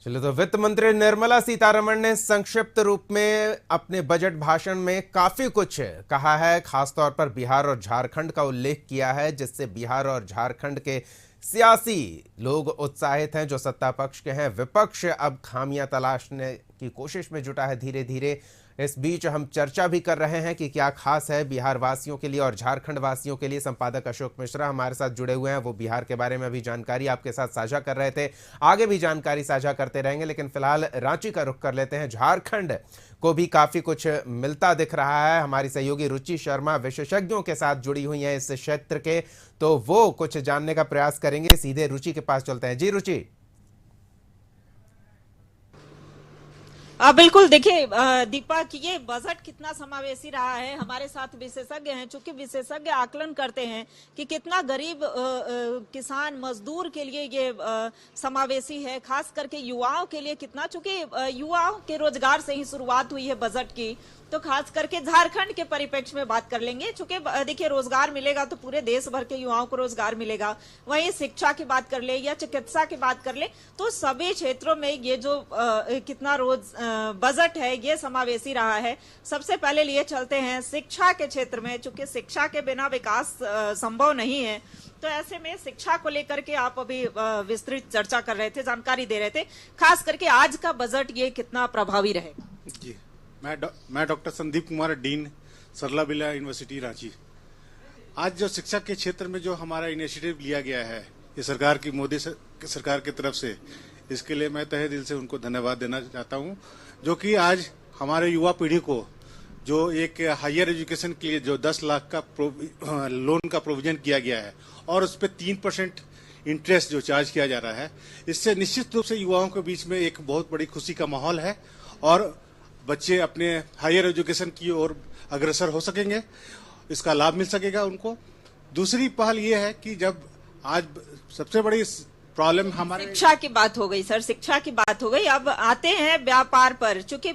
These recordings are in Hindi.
चलो, तो वित्त मंत्री निर्मला सीतारमण ने संक्षिप्त रूप में अपने बजट भाषण में काफी कुछ कहा है। खासतौर पर बिहार और झारखंड का उल्लेख किया है, जिससे बिहार और झारखंड के सियासी लोग उत्साहित हैं। जो सत्ता पक्ष के हैं, विपक्ष अब खामियां तलाशने की कोशिश में जुटा है धीरे धीरे। इस बीच हम चर्चा भी कर रहे हैं कि क्या खास है बिहार वासियों के लिए और झारखंड वासियों के लिए। संपादक अशोक मिश्रा हमारे साथ जुड़े हुए हैं, वो बिहार के बारे में भी जानकारी आपके साथ साझा कर रहे थे, आगे भी जानकारी साझा करते रहेंगे। लेकिन फिलहाल रांची का रुख कर लेते हैं। झारखंड को भी काफी कुछ मिलता दिख रहा है। हमारी सहयोगी रुचि शर्मा विशेषज्ञों के साथ जुड़ी हुई हैं इस क्षेत्र के, तो वो कुछ जानने का प्रयास करेंगे। सीधे रुचि के पास चलते हैं। जी रुचि। बिल्कुल, देखिए दीपक, ये बजट कितना समावेशी रहा है। हमारे साथ विशेषज्ञ हैं, चूंकि विशेषज्ञ आकलन करते हैं कि कितना गरीब किसान मजदूर के लिए ये समावेशी है, खास करके युवाओं के लिए कितना, चूंकि युवाओं के रोजगार से ही शुरुआत हुई है बजट की। तो खास करके झारखंड के परिप्रेक्ष्य में बात कर लेंगे, चूंकि देखिए रोजगार मिलेगा तो पूरे देश भर के युवाओं को रोजगार मिलेगा। वहीं शिक्षा की बात कर ले या चिकित्सा की बात कर ले, तो सभी क्षेत्रों में ये जो कितना रोज बजट है ये समावेशी रहा है। सबसे पहले लिए चलते हैं शिक्षा के क्षेत्र में, चूंकि शिक्षा के बिना विकास संभव नहीं है। तो ऐसे में शिक्षा को लेकर के आप अभी विस्तृत चर्चा कर रहे थे, जानकारी दे रहे थे, खास करके आज का बजट ये कितना प्रभावी रहेगा। जी, मैं डॉक्टर संदीप कुमार, डीन सरला बिरला यूनिवर्सिटी रांची। आज जो शिक्षा के क्षेत्र में जो हमारा इनिशिएटिव लिया गया है ये सरकार की, मोदी सरकार की तरफ से, इसके लिए मैं तहे दिल से उनको धन्यवाद देना चाहता हूं। जो कि आज हमारे युवा पीढ़ी को जो एक हायर एजुकेशन के लिए जो 10 लाख का लोन का प्रोविजन किया गया है और उस पर 3% इंटरेस्ट जो चार्ज किया जा रहा है, इससे निश्चित रूप से युवाओं के बीच में एक बहुत बड़ी खुशी का माहौल है और बच्चे अपने हायर एजुकेशन की ओर अग्रसर हो सकेंगे, इसका लाभ मिल सकेगा उनको। दूसरी पहल ये है कि जब आज सबसे बड़ी प्रॉब्लम हमारे शिक्षा की बात हो गई सर, शिक्षा की बात हो गई। अब आते हैं व्यापार पर, चूंकि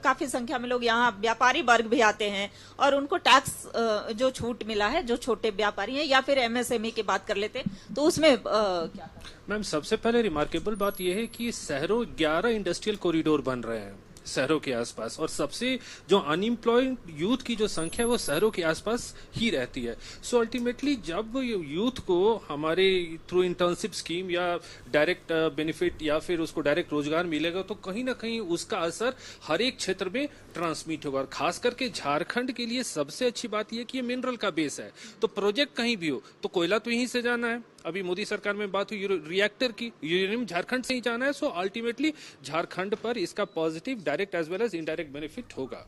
काफी संख्या में लोग यहाँ व्यापारी वर्ग भी आते हैं और उनको टैक्स जो छूट मिला है, जो छोटे व्यापारी हैं, या फिर एमएसएमई की बात कर लेते तो उसमें क्या। मैम, सबसे पहले रिमार्केबल बात यह है कि शहरों 11 इंडस्ट्रियल कॉरिडोर बन रहे हैं शहरों के आसपास, और सबसे जो अनएम्प्लॉयड यूथ की जो संख्या है वो शहरों के आसपास ही रहती है। सो अल्टीमेटली जब यूथ को हमारे थ्रू इंटर्नशिप स्कीम या डायरेक्ट बेनिफिट या फिर उसको डायरेक्ट रोजगार मिलेगा, तो कहीं ना कहीं उसका असर हर एक क्षेत्र में ट्रांसमिट होगा। और खास करके झारखंड के लिए सबसे अच्छी बात यह कि ये मिनरल का बेस है, तो प्रोजेक्ट कहीं भी हो तो कोयला तो यहीं से जाना है। अभी मोदी सरकार में बात हुई रिएक्टर की, यूरेनियम झारखंड से ही जाना है। सो अल्टीमेटली झारखंड पर इसका positive direct as well as indirect benefit होगा।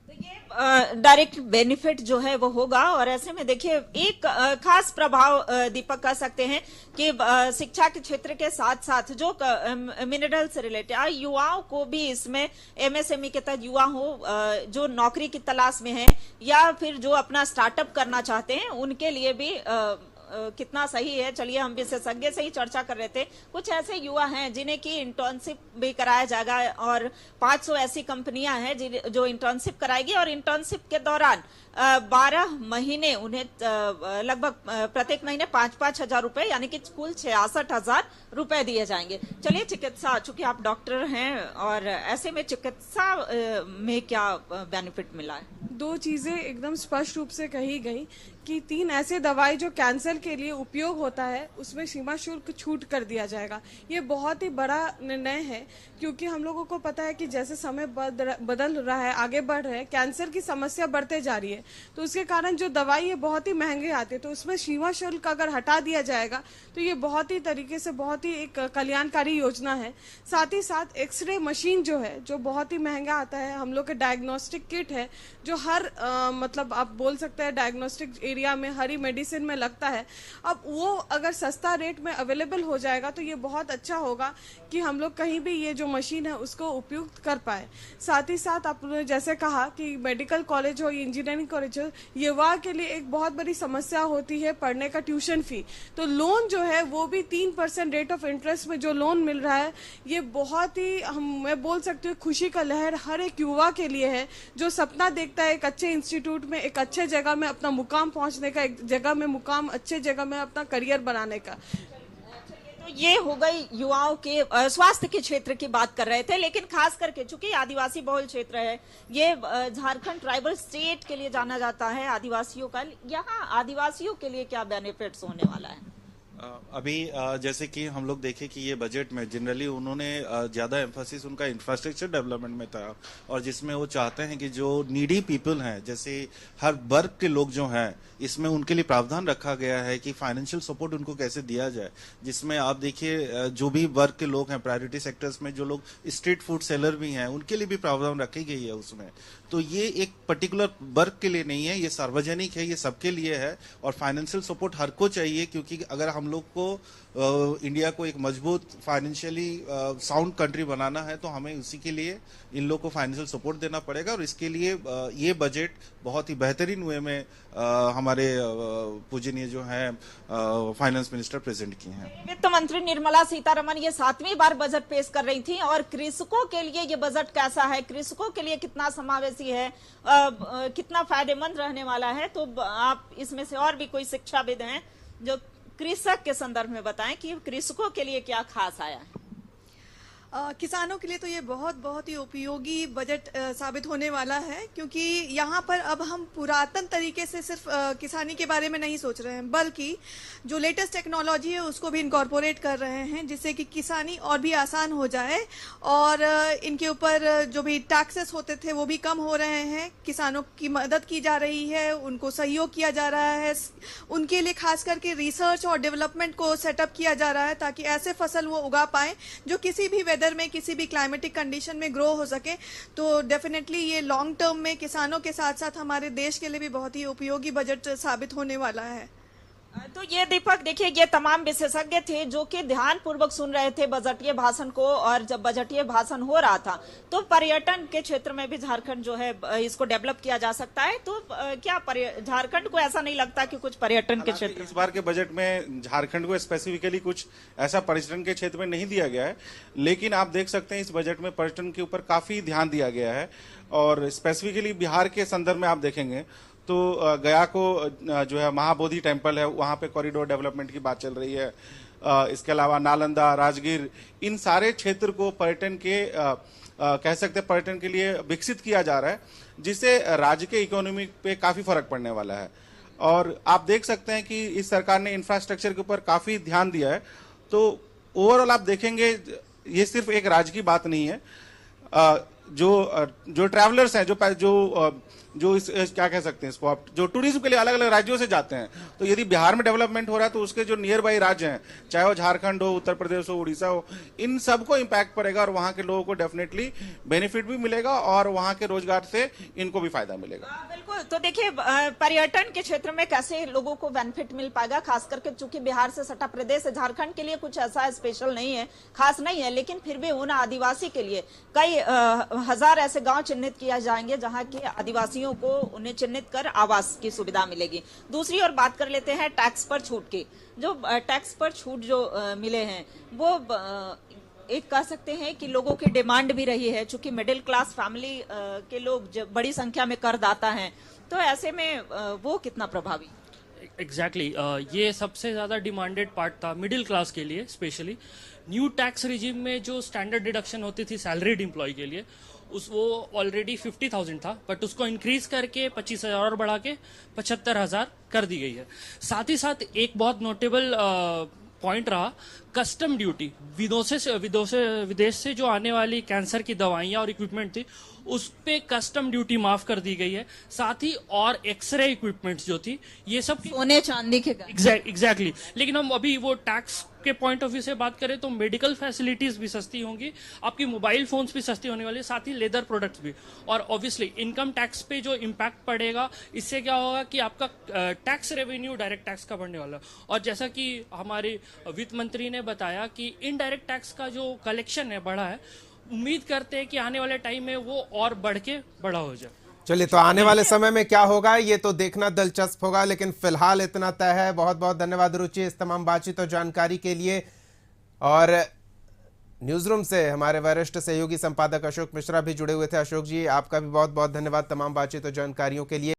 तो ये डायरेक्ट बेनिफिट जो है वो होगा। और ऐसे में देखिए एक खास प्रभाव दीपक कह सकते हैं कि शिक्षा के क्षेत्र के साथ साथ जो मिनरल से रिलेटेड युवाओं को भी इसमें, एमएसएमई के तहत युवा हो जो नौकरी की तलाश में है या फिर जो अपना स्टार्टअप करना चाहते हैं, उनके लिए भी कितना सही है। चलिए, हम विशेषज्ञ से ही चर्चा कर रहे थे। कुछ ऐसे युवा हैं जिन्हें की इंटर्नशिप भी कराया जाएगा और 500 ऐसी कंपनियां हैं जो इंटर्नशिप कराएगी और इंटर्नशिप के दौरान 12 महीने उन्हें लगभग प्रत्येक महीने 5-5 हजार रुपए, यानी कि कुल 66,000 रुपए दिए जाएंगे। चलिए, चिकित्सा, चूंकि आप डॉक्टर हैं, और ऐसे में चिकित्सा में क्या बेनिफिट मिला है। दो चीजें एकदम स्पष्ट रूप से कही गई कि 3 ऐसे दवाई जो कैंसर के लिए उपयोग होता है उसमें सीमा शुल्क छूट कर दिया जाएगा। ये बहुत ही बड़ा निर्णय है, क्योंकि हम लोगों को पता है कि जैसे समय बदल रहा है, आगे बढ़ रहे हैं, कैंसर की समस्या बढ़ते जा रही है, तो उसके कारण जो दवाई है बहुत ही महंगे आते हैं। तो उसमें सीमा शुल्क अगर हटा दिया जाएगा तो ये बहुत ही तरीके से बहुत ही एक कल्याणकारी योजना है। साथ ही साथ एक्सरे मशीन जो है, जो बहुत ही महंगा आता है, हम लोग के डायग्नोस्टिक किट है जो हर मतलब आप बोल सकते हैं डायग्नोस्टिक एरिया में, हर ही मेडिसिन में लगता है, अब वो अगर सस्ता रेट में अवेलेबल हो जाएगा तो ये बहुत अच्छा होगा कि हम लोग कहीं भी ये जो मशीन है उसको उपयुक्त कर पाए। साथ ही साथ आपने जैसे कहा कि मेडिकल कॉलेज हो, इंजीनियरिंग कॉलेज हो, युवा के लिए एक बहुत बड़ी समस्या होती है पढ़ने का ट्यूशन फी। तो लोन जो है वो भी 3% रेट ऑफ इंटरेस्ट में जो लोन मिल रहा है, ये बहुत ही मैं बोल सकती हूँ खुशी का लहर हर एक युवा के लिए है जो सपना देखता है एक अच्छे इंस्टीट्यूट में, एक अच्छे जगह में अपना मुकाम पहुंचने का, एक जगह में मुकाम, अच्छे जगह में अपना करियर बनाने का। तो ये हो गई युवाओं के स्वास्थ्य के क्षेत्र की बात कर रहे थे, लेकिन खास करके चूंकि आदिवासी बहुल क्षेत्र है, ये झारखंड ट्राइबल स्टेट के लिए जाना जाता है आदिवासियों का, यहाँ आदिवासियों के लिए क्या बेनिफिट्स होने वाला है? अभी जैसे कि हम लोग देखें कि ये बजट में जनरली उन्होंने ज़्यादा एम्फोसिस उनका इंफ्रास्ट्रक्चर डेवलपमेंट में था, और जिसमें वो चाहते हैं कि जो नीडी पीपल हैं, जैसे हर वर्ग के लोग जो हैं, इसमें उनके लिए प्रावधान रखा गया है कि फाइनेंशियल सपोर्ट उनको कैसे दिया जाए। जिसमें आप देखिए जो भी वर्ग के लोग हैं प्रायोरिटी सेक्टर्स में, जो लोग स्ट्रीट फूड सेलर भी हैं, उनके लिए भी प्रावधान रखी गई है उसमें। तो ये एक पर्टिकुलर वर्ग के लिए नहीं है, ये सार्वजनिक है, ये सबके लिए है, और फाइनेंशियल सपोर्ट हर को चाहिए, क्योंकि अगर हम लोग को इंडिया को एक मजबूत फाइनेंशियली साउंड कंट्री बनाना है तो हमें उसी के लिए इन लोग को फाइनेंशियल सपोर्ट देना पड़ेगा। और इसके लिए ये बजट बहुत ही बेहतरीन वे में हमारे पूजनीय जो हैं फाइनेंस मिनिस्टर प्रेजेंट किए हैं। वित्त मंत्री निर्मला सीतारमण ये 7वीं बार बजट पेश कर रही थी, और कृषकों के लिए ये बजट कैसा है, कृषकों के लिए कितना समावेशी है, कितना फायदेमंद रहने वाला है? तो आप इसमें से और भी कोई शिक्षाविद हैं जो कृषक के संदर्भ में बताएं कि कृषकों के लिए क्या खास आया है? किसानों के लिए तो ये बहुत ही उपयोगी बजट साबित होने वाला है, क्योंकि यहाँ पर अब हम पुरातन तरीके से सिर्फ किसानी के बारे में नहीं सोच रहे हैं, बल्कि जो लेटेस्ट टेक्नोलॉजी है उसको भी इनकॉर्पोरेट कर रहे हैं, जिससे कि किसानी और भी आसान हो जाए, और इनके ऊपर जो भी टैक्सेस होते थे वो भी कम हो रहे हैं। किसानों की मदद की जा रही है, उनको सहयोग किया जा रहा है, उनके लिए खास करके रिसर्च और डेवलपमेंट को सेटअप किया जा रहा है, ताकि ऐसे फसल वो उगा पाए जो किसी भी वेदर में, किसी भी क्लाइमेटिक कंडीशन में ग्रो हो सके। तो डेफिनेटली ये लॉन्ग टर्म में किसानों के साथ साथ हमारे देश के लिए भी बहुत ही उपयोगी बजट साबित होने वाला है। तो ये दीपक देखिए, ये तमाम विशेषज्ञ थे जो कि ध्यान पूर्वक सुन रहे थे बजटीय भाषण को, और जब बजटीय भाषण हो रहा था तो पर्यटन के क्षेत्र में भी झारखंड जो है इसको डेवलप किया जा सकता है। तो क्या झारखंड को ऐसा नहीं लगता कि कुछ पर्यटन के क्षेत्र, इस बार के बजट में झारखंड को स्पेसिफिकली कुछ ऐसा पर्यटन के क्षेत्र में नहीं दिया गया है, लेकिन आप देख सकते हैं इस बजट में पर्यटन के ऊपर काफी ध्यान दिया गया है। और स्पेसिफिकली बिहार के संदर्भ में आप देखेंगे तो गया को जो है महाबोधि टेम्पल है, वहां पे कॉरिडोर डेवलपमेंट की बात चल रही है। इसके अलावा नालंदा, राजगीर, इन सारे क्षेत्र को पर्यटन के कह सकते हैं पर्यटन के लिए विकसित किया जा रहा है, जिससे राज्य के इकोनॉमी पे काफी फर्क पड़ने वाला है। और आप देख सकते हैं कि इस सरकार ने इंफ्रास्ट्रक्चर के ऊपर काफी ध्यान दिया है। तो ओवरऑल आप देखेंगे ये सिर्फ एक राज्य की बात नहीं है, जो ट्रैवलर्स हैं, जो इस क्या कह सकते हैं इसको आप, जो टूरिज्म के लिए अलग अलग राज्यों से जाते हैं, तो यदि बिहार में डेवलपमेंट हो रहा है तो उसके जो नियर बाई राज्य हैं, चाहे वो झारखंड हो, उत्तर प्रदेश हो, उड़ीसा हो, इन सबको इम्पैक्ट पड़ेगा, और वहां के लोगों को डेफिनेटली बेनिफिट भी मिलेगा, और वहां के रोजगार से इनको भी फायदा मिलेगा। बिल्कुल। तो देखिए पर्यटन के क्षेत्र में कैसे लोगों को बेनिफिट मिल पाएगा, खास करके चूंकि बिहार से सटा प्रदेश है, झारखंड के लिए कुछ ऐसा स्पेशल नहीं है, खास नहीं है, लेकिन फिर भी उन आदिवासी के लिए कई हजार ऐसे गांव चिन्हित किया जाएंगे जहां के आदिवासियों को उन्हें चिन्हित कर आवास की सुविधा मिलेगी। दूसरी ओर बात कर लेते हैं टैक्स पर छूट की। जो टैक्स पर छूट जो मिले हैं वो एक कह सकते हैं कि लोगों की डिमांड भी रही है, चूंकि मिडिल क्लास फैमिली के लोग बड़ी संख्या में करदाता हैं, तो ऐसे में वो कितना प्रभावी? एग्जैक्टली ये सबसे ज़्यादा डिमांडेड पार्ट था मिडिल क्लास के लिए। स्पेशली न्यू टैक्स रिजीम में जो स्टैंडर्ड डिडक्शन होती थी सैलरीड एम्प्लॉय के लिए, वो ऑलरेडी 50,000 था, बट उसको इंक्रीज करके 25,000 और बढ़ा के 75,000 कर दी गई है। साथ ही साथ एक बहुत नोटेबल पॉइंट रहा कस्टम ड्यूटी। विदेश से जो आने वाली कैंसर की दवाइयां और इक्विपमेंट थी उस पे कस्टम ड्यूटी माफ कर दी गई है। साथ ही और एक्सरे इक्विपमेंट्स जो थी ये सब सोने चांदी के एग्जैक्टली। लेकिन हम अभी वो टैक्स के पॉइंट ऑफ व्यू से बात करें तो मेडिकल फैसिलिटीज भी सस्ती होंगी, आपकी मोबाइल फोन्स भी सस्ती होने वाली है, साथ ही लेदर प्रोडक्ट्स भी। और ऑब्वियसली इनकम टैक्स पे जो इम्पैक्ट पड़ेगा, इससे क्या होगा कि आपका टैक्स रेवेन्यू डायरेक्ट टैक्स का बढ़ने वाला है। और जैसा कि हमारे वित्त मंत्री ने बताया कि इनडायरेक्ट टैक्स का जो कलेक्शन है बढ़ा है, उम्मीद करते हैं कि आने वाले टाइम में वो और बढ़ के बड़ा हो जाए। चलिए, तो आने वाले समय में क्या होगा ये तो देखना दिलचस्प होगा, लेकिन फिलहाल इतना तय है। बहुत बहुत धन्यवाद रुचि इस तमाम बातचीत और जानकारी के लिए। और न्यूज रूम से हमारे वरिष्ठ सहयोगी संपादक अशोक मिश्रा भी जुड़े हुए थे। अशोक जी, आपका भी बहुत बहुत धन्यवाद तमाम बातचीत और जानकारियों के लिए।